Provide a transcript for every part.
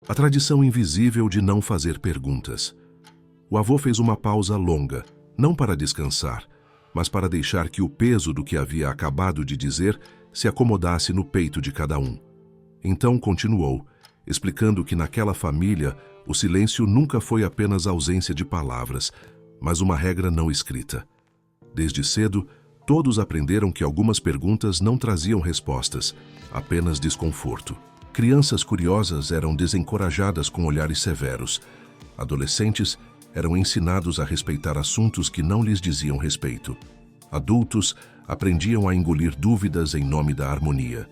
A tradição invisível de não fazer perguntas. O avô fez uma pausa longa, não para descansar, mas para deixar que o peso do que havia acabado de dizer se acomodasse no peito de cada um. Então continuou, explicando que naquela família o silêncio nunca foi apenas ausência de palavras, mas uma regra não escrita. Desde cedo, todos aprenderam que algumas perguntas não traziam respostas, apenas desconforto. Crianças curiosas eram desencorajadas com olhares severos. Adolescentes eram ensinados a respeitar assuntos que não lhes diziam respeito. Adultos aprendiam a engolir dúvidas em nome da harmonia.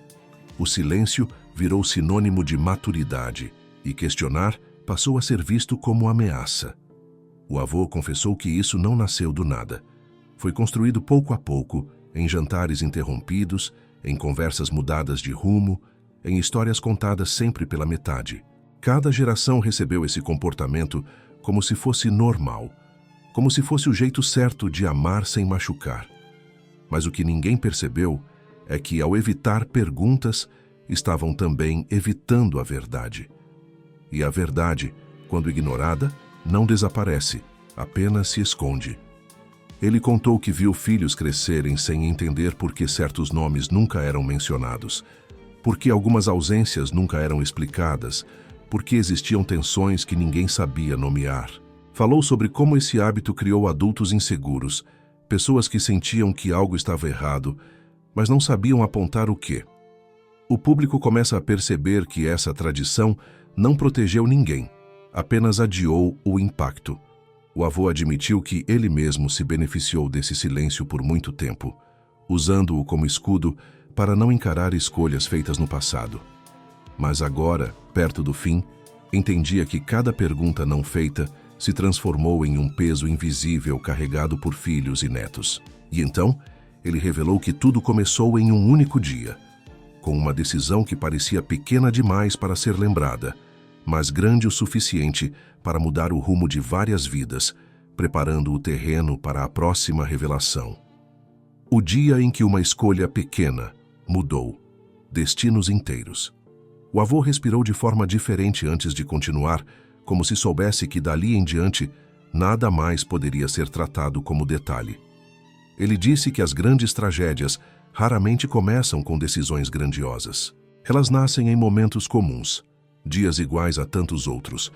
O silêncio virou sinônimo de maturidade e questionar passou a ser visto como ameaça. O avô confessou que isso não nasceu do nada. Foi construído pouco a pouco, em jantares interrompidos, em conversas mudadas de rumo, em histórias contadas sempre pela metade. Cada geração recebeu esse comportamento como se fosse normal, como se fosse o jeito certo de amar sem machucar. Mas o que ninguém percebeu é que, ao evitar perguntas, estavam também evitando a verdade. E a verdade, quando ignorada, não desaparece, apenas se esconde. Ele contou que viu filhos crescerem sem entender por que certos nomes nunca eram mencionados, por que algumas ausências nunca eram explicadas, por que existiam tensões que ninguém sabia nomear. Falou sobre como esse hábito criou adultos inseguros, pessoas que sentiam que algo estava errado, mas não sabiam apontar o quê. O público começa a perceber que essa tradição não protegeu ninguém, apenas adiou o impacto. O avô admitiu que ele mesmo se beneficiou desse silêncio por muito tempo, usando-o como escudo para não encarar escolhas feitas no passado. Mas agora, perto do fim, entendia que cada pergunta não feita se transformou em um peso invisível carregado por filhos e netos. E então, ele revelou que tudo começou em um único dia, com uma decisão que parecia pequena demais para ser lembrada, mas grande o suficiente para mudar o rumo de várias vidas, preparando o terreno para a próxima revelação. O dia em que uma escolha pequena mudou destinos inteiros. O avô respirou de forma diferente antes de continuar, como se soubesse que dali em diante nada mais poderia ser tratado como detalhe. Ele disse que as grandes tragédias raramente começam com decisões grandiosas. Elas nascem em momentos comuns, dias iguais a tantos outros,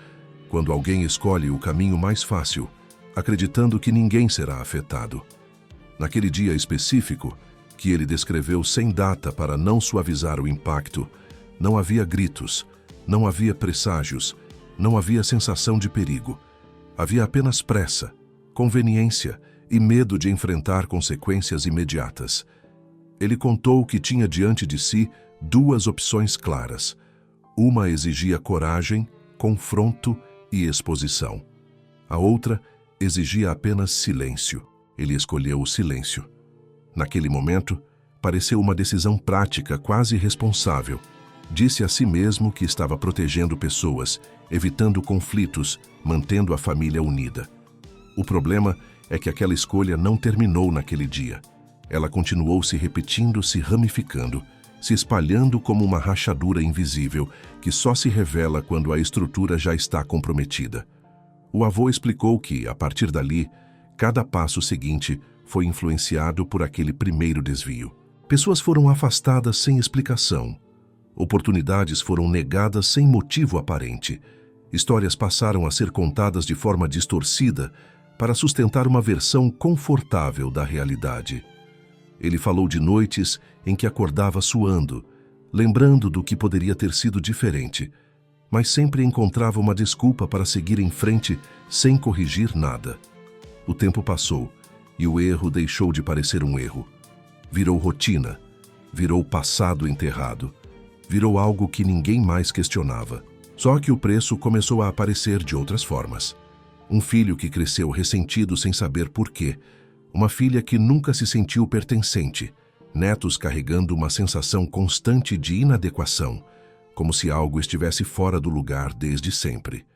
quando alguém escolhe o caminho mais fácil, acreditando que ninguém será afetado. Naquele dia específico, que ele descreveu sem data para não suavizar o impacto, não havia gritos, não havia presságios, não havia sensação de perigo. Havia apenas pressa, conveniência e medo de enfrentar consequências imediatas. Ele contou que tinha diante de si duas opções claras. Uma exigia coragem, confronto e exposição. A outra exigia apenas silêncio. Ele escolheu o silêncio. Naquele momento, pareceu uma decisão prática, quase responsável. Disse a si mesmo que estava protegendo pessoas, evitando conflitos, mantendo a família unida. O problema é que aquela escolha não terminou naquele dia. Ela continuou se repetindo, se ramificando, se espalhando como uma rachadura invisível que só se revela quando a estrutura já está comprometida. O avô explicou que, a partir dali, cada passo seguinte foi influenciado por aquele primeiro desvio. Pessoas foram afastadas sem explicação. Oportunidades foram negadas sem motivo aparente. Histórias passaram a ser contadas de forma distorcida para sustentar uma versão confortável da realidade. Ele falou de noites em que acordava suando, lembrando do que poderia ter sido diferente, mas sempre encontrava uma desculpa para seguir em frente sem corrigir nada. O tempo passou e o erro deixou de parecer um erro. Virou rotina, virou passado enterrado, virou algo que ninguém mais questionava. Só que o preço começou a aparecer de outras formas. Um filho que cresceu ressentido sem saber por quê, uma filha que nunca se sentiu pertencente, netos carregando uma sensação constante de inadequação, como se algo estivesse fora do lugar desde sempre.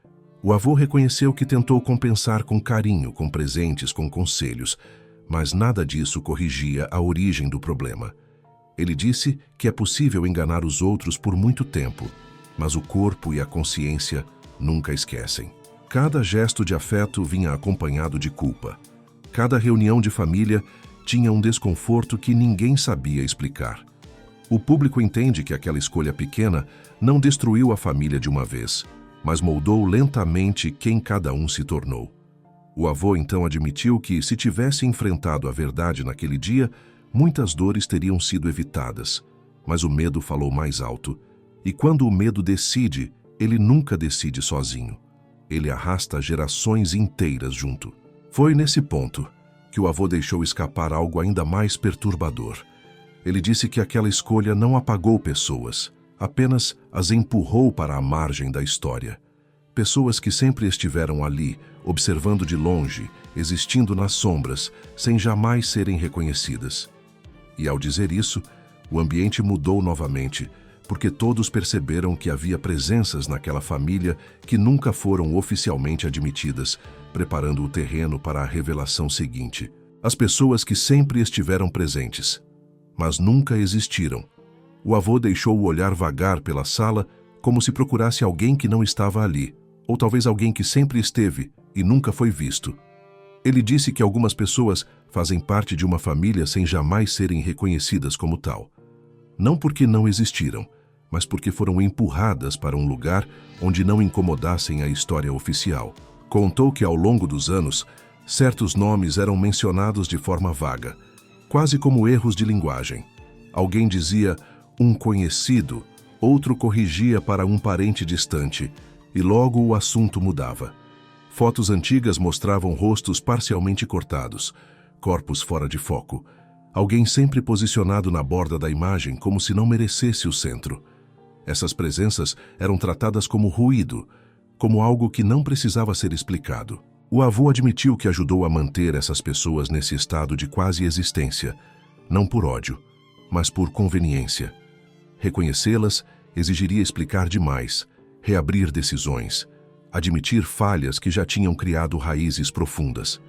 O avô reconheceu que tentou compensar com carinho, com presentes, com conselhos, mas nada disso corrigia a origem do problema. Ele disse que é possível enganar os outros por muito tempo, mas o corpo e a consciência nunca esquecem. Cada gesto de afeto vinha acompanhado de culpa. Cada reunião de família tinha um desconforto que ninguém sabia explicar. O público entende que aquela escolha pequena não destruiu a família de uma vez, mas moldou lentamente quem cada um se tornou. O avô então admitiu que, se tivesse enfrentado a verdade naquele dia, muitas dores teriam sido evitadas. Mas o medo falou mais alto. E quando o medo decide, ele nunca decide sozinho. Ele arrasta gerações inteiras junto. Foi nesse ponto que o avô deixou escapar algo ainda mais perturbador. Ele disse que aquela escolha não apagou pessoas, apenas as empurrou para a margem da história. Pessoas que sempre estiveram ali, observando de longe, existindo nas sombras, sem jamais serem reconhecidas. E ao dizer isso, o ambiente mudou novamente, porque todos perceberam que havia presenças naquela família que nunca foram oficialmente admitidas, preparando o terreno para a revelação seguinte. As pessoas que sempre estiveram presentes, mas nunca existiram. O avô deixou o olhar vagar pela sala, como se procurasse alguém que não estava ali, ou talvez alguém que sempre esteve e nunca foi visto. Ele disse que algumas pessoas fazem parte de uma família sem jamais serem reconhecidas como tal. Não porque não existiram, mas porque foram empurradas para um lugar onde não incomodassem a história oficial. Contou que ao longo dos anos, certos nomes eram mencionados de forma vaga, quase como erros de linguagem. Alguém dizia um conhecido, outro corrigia para um parente distante, e logo o assunto mudava. Fotos antigas mostravam rostos parcialmente cortados, corpos fora de foco. Alguém sempre posicionado na borda da imagem como se não merecesse o centro. Essas presenças eram tratadas como ruído, como algo que não precisava ser explicado. O avô admitiu que ajudou a manter essas pessoas nesse estado de quase existência, não por ódio, mas por conveniência. Reconhecê-las exigiria explicar demais, reabrir decisões, admitir falhas que já tinham criado raízes profundas.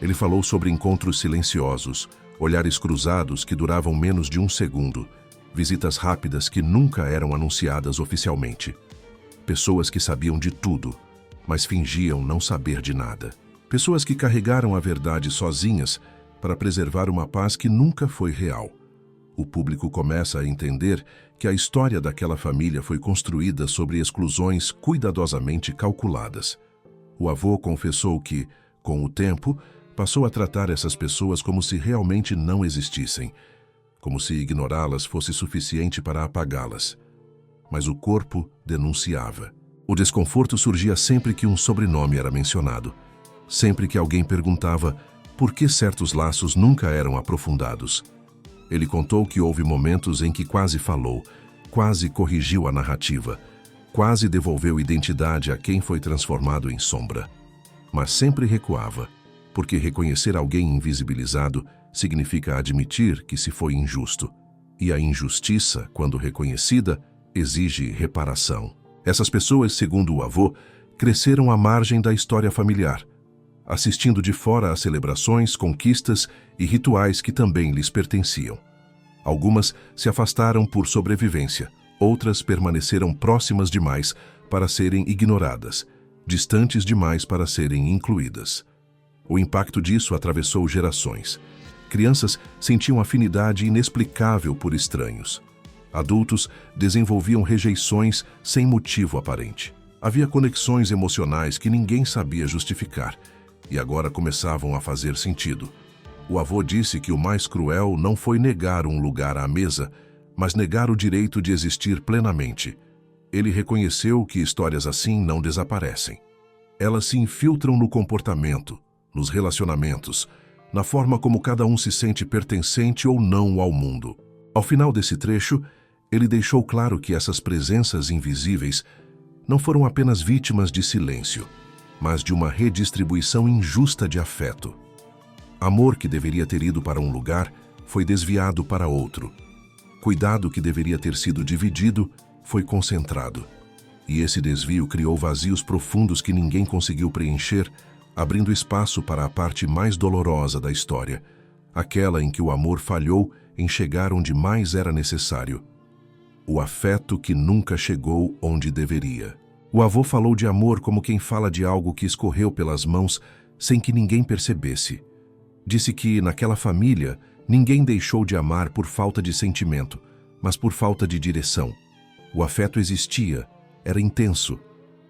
Ele falou sobre encontros silenciosos, olhares cruzados que duravam menos de um segundo, visitas rápidas que nunca eram anunciadas oficialmente. Pessoas que sabiam de tudo, mas fingiam não saber de nada. Pessoas que carregaram a verdade sozinhas para preservar uma paz que nunca foi real. O público começa a entender que a história daquela família foi construída sobre exclusões cuidadosamente calculadas. O avô confessou que, com o tempo, passou a tratar essas pessoas como se realmente não existissem, como se ignorá-las fosse suficiente para apagá-las. Mas o corpo denunciava. O desconforto surgia sempre que um sobrenome era mencionado, sempre que alguém perguntava por que certos laços nunca eram aprofundados. Ele contou que houve momentos em que quase falou, quase corrigiu a narrativa, quase devolveu identidade a quem foi transformado em sombra. Mas sempre recuava, porque reconhecer alguém invisibilizado significa admitir que se foi injusto. E a injustiça, quando reconhecida, exige reparação. Essas pessoas, segundo o avô, cresceram à margem da história familiar, assistindo de fora às celebrações, conquistas e rituais que também lhes pertenciam. Algumas se afastaram por sobrevivência, outras permaneceram próximas demais para serem ignoradas, distantes demais para serem incluídas. O impacto disso atravessou gerações. Crianças sentiam afinidade inexplicável por estranhos. Adultos desenvolviam rejeições sem motivo aparente. Havia conexões emocionais que ninguém sabia justificar, e agora começavam a fazer sentido. O avô disse que o mais cruel não foi negar um lugar à mesa, mas negar o direito de existir plenamente. Ele reconheceu que histórias assim não desaparecem. Elas se infiltram no comportamento, nos relacionamentos, na forma como cada um se sente pertencente ou não ao mundo. Ao final desse trecho, ele deixou claro que essas presenças invisíveis não foram apenas vítimas de silêncio, mas de uma redistribuição injusta de afeto. Amor que deveria ter ido para um lugar foi desviado para outro. Cuidado que deveria ter sido dividido foi concentrado. E esse desvio criou vazios profundos que ninguém conseguiu preencher, abrindo espaço para a parte mais dolorosa da história, aquela em que o amor falhou em chegar onde mais era necessário. o afeto que nunca chegou onde deveria. O avô falou de amor como quem fala de algo que escorreu pelas mãos sem que ninguém percebesse. Disse que, naquela família, ninguém deixou de amar por falta de sentimento, mas por falta de direção. O afeto existia, era intenso,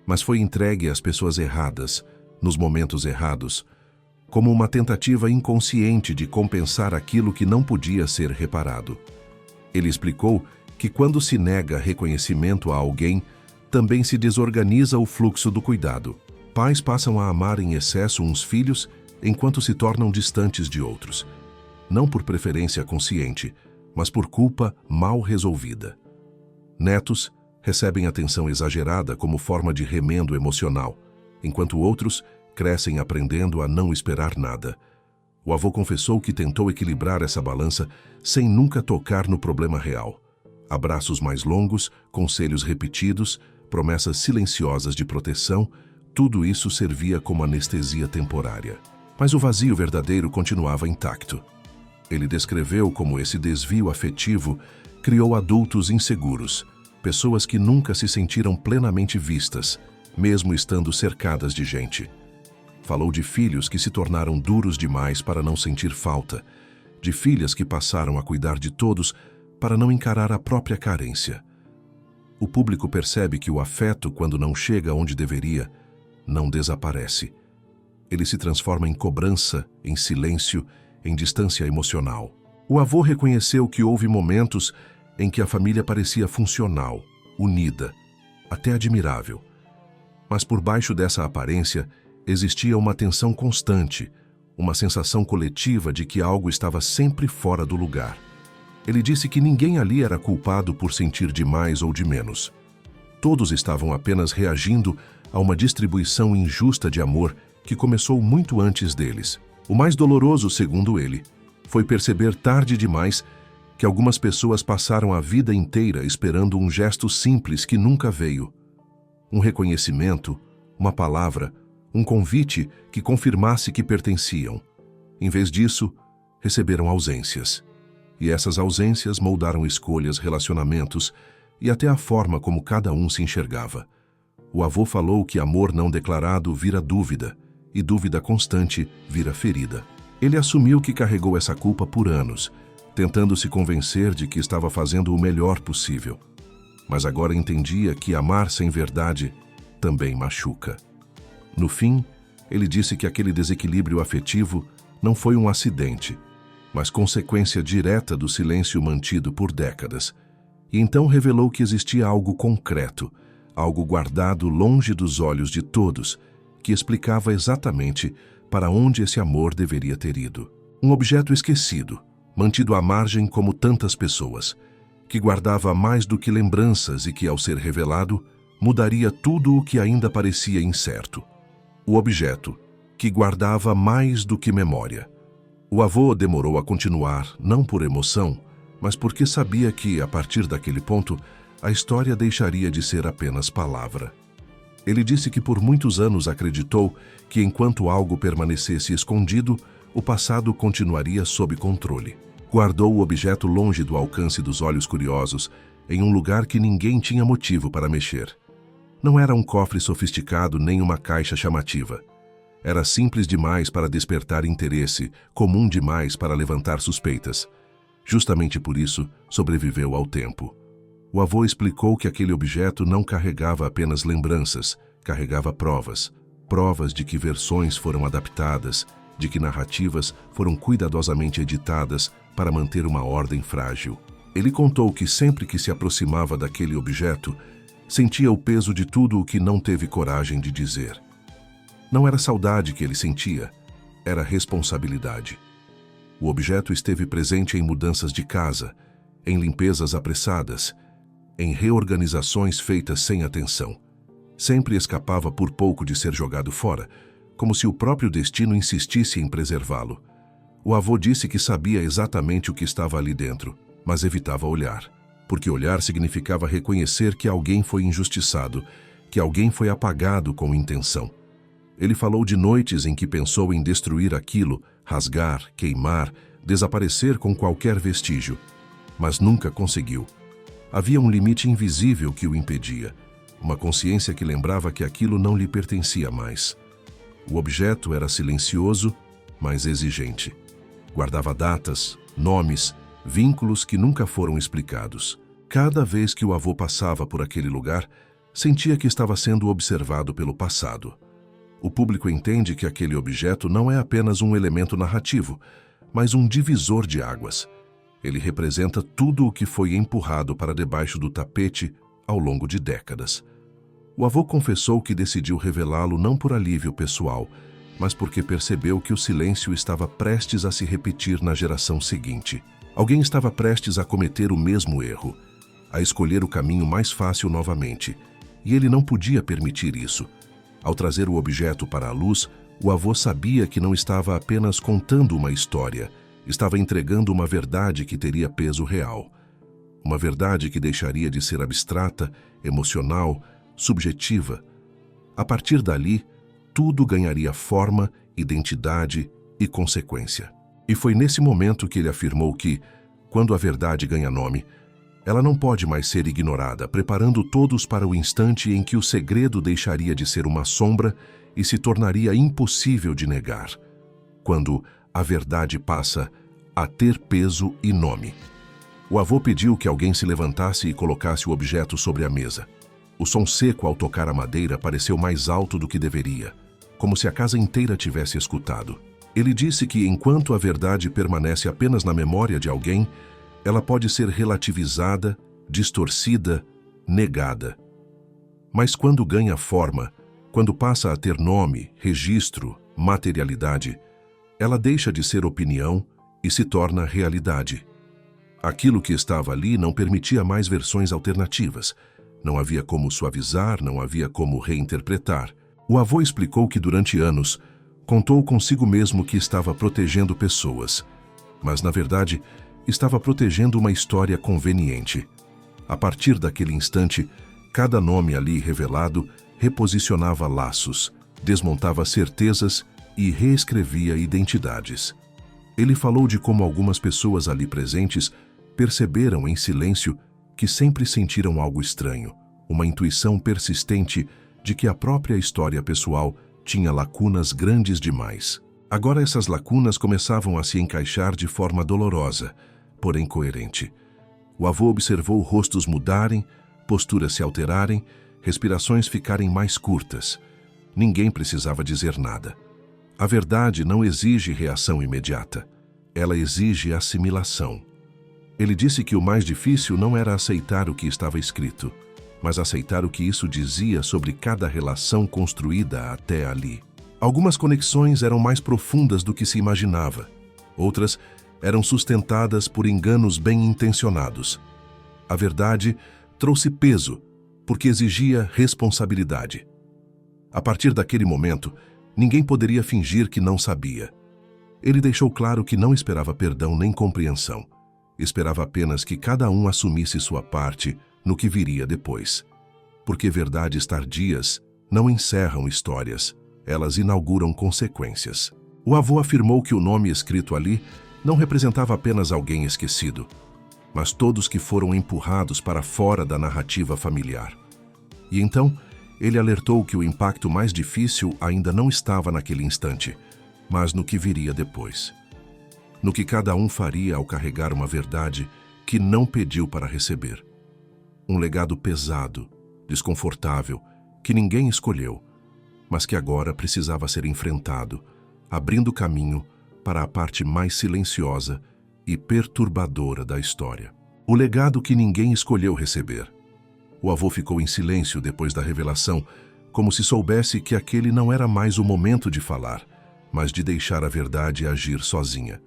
mas foi entregue às pessoas erradas, nos momentos errados, como uma tentativa inconsciente de compensar aquilo que não podia ser reparado. Ele explicou que quando se nega reconhecimento a alguém, também se desorganiza o fluxo do cuidado. Pais passam a amar em excesso uns filhos enquanto se tornam distantes de outros, não por preferência consciente, mas por culpa mal resolvida. Netos recebem atenção exagerada como forma de remendo emocional, enquanto outros crescem aprendendo a não esperar nada. O avô confessou que tentou equilibrar essa balança sem nunca tocar no problema real. Abraços mais longos, conselhos repetidos, promessas silenciosas de proteção, tudo isso servia como anestesia temporária. Mas o vazio verdadeiro continuava intacto. Ele descreveu como esse desvio afetivo criou adultos inseguros, pessoas que nunca se sentiram plenamente vistas, mesmo estando cercadas de gente. Falou de filhos que se tornaram duros demais para não sentir falta, de filhas que passaram a cuidar de todos para não encarar a própria carência. O público percebe que o afeto, quando não chega onde deveria, não desaparece. Ele se transforma em cobrança, em silêncio, em distância emocional. O avô reconheceu que houve momentos em que a família parecia funcional, unida, até admirável. Mas por baixo dessa aparência, existia uma tensão constante, uma sensação coletiva de que algo estava sempre fora do lugar. Ele disse que ninguém ali era culpado por sentir de mais ou de menos. Todos estavam apenas reagindo a uma distribuição injusta de amor que começou muito antes deles. O mais doloroso, segundo ele, foi perceber tarde demais que algumas pessoas passaram a vida inteira esperando um gesto simples que nunca veio. Um reconhecimento, uma palavra, um convite que confirmasse que pertenciam. Em vez disso, receberam ausências. E essas ausências moldaram escolhas, relacionamentos e até a forma como cada um se enxergava. O avô falou que amor não declarado vira dúvida, e dúvida constante vira ferida. Ele assumiu que carregou essa culpa por anos, tentando se convencer de que estava fazendo o melhor possível. Mas agora entendia que amar sem verdade também machuca. No fim, ele disse que aquele desequilíbrio afetivo não foi um acidente, mas consequência direta do silêncio mantido por décadas. E então revelou que existia algo concreto, algo guardado longe dos olhos de todos, que explicava exatamente para onde esse amor deveria ter ido. Um objeto esquecido, mantido à margem como tantas pessoas, que guardava mais do que lembranças e que, ao ser revelado, mudaria tudo o que ainda parecia incerto. O objeto, que guardava mais do que memória. O avô demorou a continuar, não por emoção, mas porque sabia que, a partir daquele ponto, a história deixaria de ser apenas palavra. Ele disse que por muitos anos acreditou que, enquanto algo permanecesse escondido, o passado continuaria sob controle. Guardou o objeto longe do alcance dos olhos curiosos, em um lugar que ninguém tinha motivo para mexer. Não era um cofre sofisticado nem uma caixa chamativa. Era simples demais para despertar interesse, comum demais para levantar suspeitas. Justamente por isso, sobreviveu ao tempo. O avô explicou que aquele objeto não carregava apenas lembranças, carregava provas. Provas de que versões foram adaptadas, de que narrativas foram cuidadosamente editadas para manter uma ordem frágil. Ele contou que sempre que se aproximava daquele objeto, sentia o peso de tudo o que não teve coragem de dizer. Não era saudade que ele sentia, era responsabilidade. O objeto esteve presente em mudanças de casa, em limpezas apressadas, em reorganizações feitas sem atenção. Sempre escapava por pouco de ser jogado fora, como se o próprio destino insistisse em preservá-lo. O avô disse que sabia exatamente o que estava ali dentro, mas evitava olhar, porque olhar significava reconhecer que alguém foi injustiçado, que alguém foi apagado com intenção. Ele falou de noites em que pensou em destruir aquilo, rasgar, queimar, desaparecer com qualquer vestígio, mas nunca conseguiu. Havia um limite invisível que o impedia, uma consciência que lembrava que aquilo não lhe pertencia mais. O objeto era silencioso, mas exigente. Guardava datas, nomes, vínculos que nunca foram explicados. Cada vez que o avô passava por aquele lugar, sentia que estava sendo observado pelo passado. O público entende que aquele objeto não é apenas um elemento narrativo, mas um divisor de águas. Ele representa tudo o que foi empurrado para debaixo do tapete ao longo de décadas. O avô confessou que decidiu revelá-lo não por alívio pessoal, mas porque percebeu que o silêncio estava prestes a se repetir na geração seguinte. Alguém estava prestes a cometer o mesmo erro, a escolher o caminho mais fácil novamente, e ele não podia permitir isso. Ao trazer o objeto para a luz, o avô sabia que não estava apenas contando uma história, estava entregando uma verdade que teria peso real. Uma verdade que deixaria de ser abstrata, emocional, subjetiva. A partir dali, tudo ganharia forma, identidade e consequência. E foi nesse momento que ele afirmou que, quando a verdade ganha nome, ela não pode mais ser ignorada, preparando todos para o instante em que o segredo deixaria de ser uma sombra e se tornaria impossível de negar. Quando a verdade passa a ter peso e nome. O avô pediu que alguém se levantasse e colocasse o objeto sobre a mesa. O som seco ao tocar a madeira pareceu mais alto do que deveria, como se a casa inteira tivesse escutado. Ele disse que enquanto a verdade permanece apenas na memória de alguém, ela pode ser relativizada, distorcida, negada. Mas quando ganha forma, quando passa a ter nome, registro, materialidade, ela deixa de ser opinião e se torna realidade. Aquilo que estava ali não permitia mais versões alternativas. Não havia como suavizar, não havia como reinterpretar. O avô explicou que durante anos contou consigo mesmo que estava protegendo pessoas, mas na verdade estava protegendo uma história conveniente. A partir daquele instante, cada nome ali revelado reposicionava laços, desmontava certezas e reescrevia identidades. Ele falou de como algumas pessoas ali presentes perceberam em silêncio que sempre sentiram algo estranho, uma intuição persistente de que a própria história pessoal tinha lacunas grandes demais. Agora essas lacunas começavam a se encaixar de forma dolorosa, porém coerente. O avô observou rostos mudarem, posturas se alterarem, respirações ficarem mais curtas. Ninguém precisava dizer nada. A verdade não exige reação imediata. Ela exige assimilação. Ele disse que o mais difícil não era aceitar o que estava escrito, mas aceitar o que isso dizia sobre cada relação construída até ali. Algumas conexões eram mais profundas do que se imaginava. Outras eram sustentadas por enganos bem intencionados. A verdade trouxe peso, porque exigia responsabilidade. A partir daquele momento, ninguém poderia fingir que não sabia. Ele deixou claro que não esperava perdão nem compreensão. Esperava apenas que cada um assumisse sua parte no que viria depois. Porque verdades tardias não encerram histórias, elas inauguram consequências. O avô afirmou que o nome escrito ali não representava apenas alguém esquecido, mas todos que foram empurrados para fora da narrativa familiar. E então, ele alertou que o impacto mais difícil ainda não estava naquele instante, mas no que viria depois. No que cada um faria ao carregar uma verdade que não pediu para receber. Um legado pesado, desconfortável, que ninguém escolheu, mas que agora precisava ser enfrentado, abrindo caminho para a parte mais silenciosa e perturbadora da história. O legado que ninguém escolheu receber. O avô ficou em silêncio depois da revelação, como se soubesse que aquele não era mais o momento de falar, mas de deixar a verdade agir sozinha.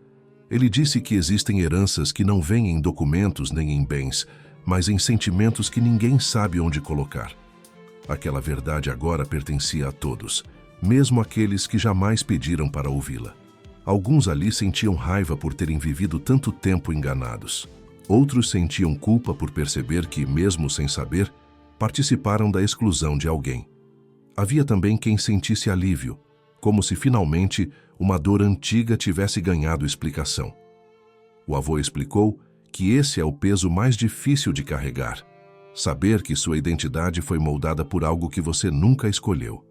Ele disse que existem heranças que não vêm em documentos nem em bens, mas em sentimentos que ninguém sabe onde colocar. Aquela verdade agora pertencia a todos, mesmo aqueles que jamais pediram para ouvi-la. Alguns ali sentiam raiva por terem vivido tanto tempo enganados. Outros sentiam culpa por perceber que, mesmo sem saber, participaram da exclusão de alguém. Havia também quem sentisse alívio, como se finalmente uma dor antiga tivesse ganhado explicação. O avô explicou que esse é o peso mais difícil de carregar. Saber que sua identidade foi moldada por algo que você nunca escolheu.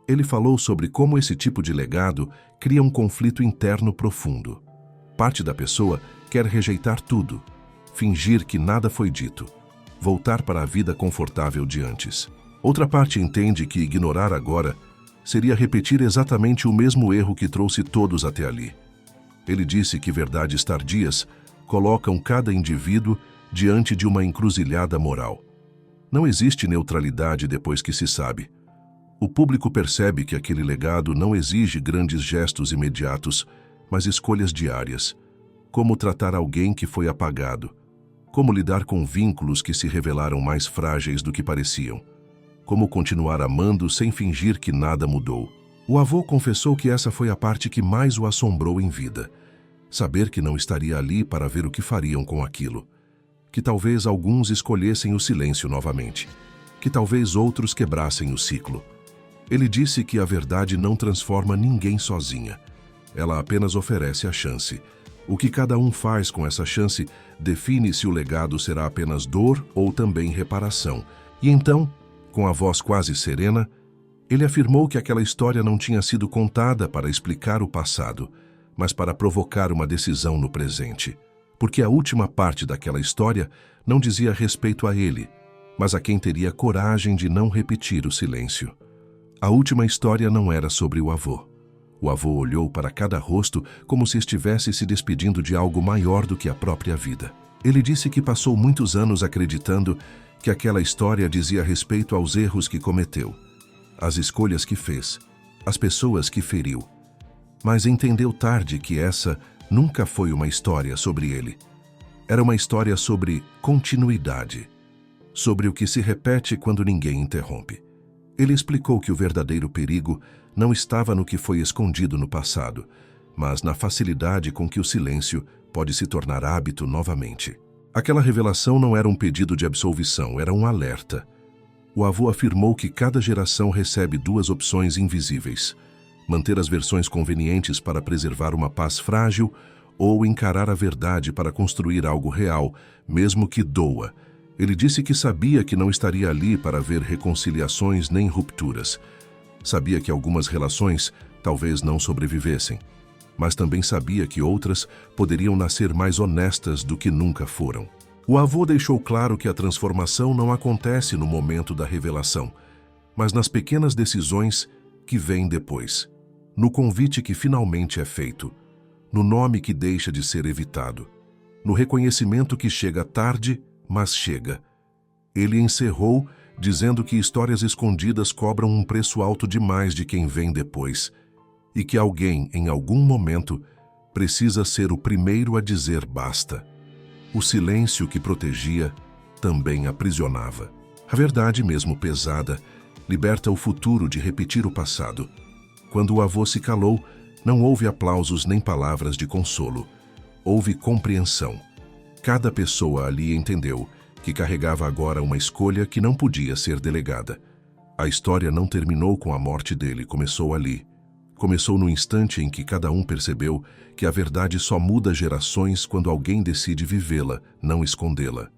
Ele falou sobre como esse tipo de legado cria um conflito interno profundo. Parte da pessoa quer rejeitar tudo, fingir que nada foi dito, voltar para a vida confortável de antes. Outra parte entende que ignorar agora seria repetir exatamente o mesmo erro que trouxe todos até ali. Ele disse que verdades tardias colocam cada indivíduo diante de uma encruzilhada moral. Não existe neutralidade depois que se sabe. O público percebe que aquele legado não exige grandes gestos imediatos, mas escolhas diárias. Como tratar alguém que foi apagado. Como lidar com vínculos que se revelaram mais frágeis do que pareciam. Como continuar amando sem fingir que nada mudou. O avô confessou que essa foi a parte que mais o assombrou em vida. Saber que não estaria ali para ver o que fariam com aquilo. Que talvez alguns escolhessem o silêncio novamente. Que talvez outros quebrassem o ciclo. Ele disse que a verdade não transforma ninguém sozinha. Ela apenas oferece a chance. O que cada um faz com essa chance define se o legado será apenas dor ou também reparação. E então, com a voz quase serena, ele afirmou que aquela história não tinha sido contada para explicar o passado, mas para provocar uma decisão no presente. Porque a última parte daquela história não dizia respeito a ele, mas a quem teria coragem de não repetir o silêncio. A última história não era sobre o avô. O avô olhou para cada rosto como se estivesse se despedindo de algo maior do que a própria vida. Ele disse que passou muitos anos acreditando que aquela história dizia respeito aos erros que cometeu, às escolhas que fez, às pessoas que feriu. Mas entendeu tarde que essa nunca foi uma história sobre ele. Era uma história sobre continuidade, sobre o que se repete quando ninguém interrompe. Ele explicou que o verdadeiro perigo não estava no que foi escondido no passado, mas na facilidade com que o silêncio pode se tornar hábito novamente. Aquela revelação não era um pedido de absolvição, era um alerta. O avô afirmou que cada geração recebe duas opções invisíveis: manter as versões convenientes para preservar uma paz frágil ou encarar a verdade para construir algo real, mesmo que doa. Ele disse que sabia que não estaria ali para ver reconciliações nem rupturas. Sabia que algumas relações talvez não sobrevivessem, mas também sabia que outras poderiam nascer mais honestas do que nunca foram. O avô deixou claro que a transformação não acontece no momento da revelação, mas nas pequenas decisões que vêm depois, no convite que finalmente é feito, no nome que deixa de ser evitado, no reconhecimento que chega tarde, mas chega. Ele encerrou dizendo que histórias escondidas cobram um preço alto demais de quem vem depois, e que alguém, em algum momento, precisa ser o primeiro a dizer basta. O silêncio que protegia também aprisionava. A verdade, mesmo pesada, liberta o futuro de repetir o passado. Quando o avô se calou, não houve aplausos nem palavras de consolo. Houve compreensão. Cada pessoa ali entendeu que carregava agora uma escolha que não podia ser delegada. A história não terminou com a morte dele, começou ali. Começou no instante em que cada um percebeu que a verdade só muda gerações quando alguém decide vivê-la, não escondê-la.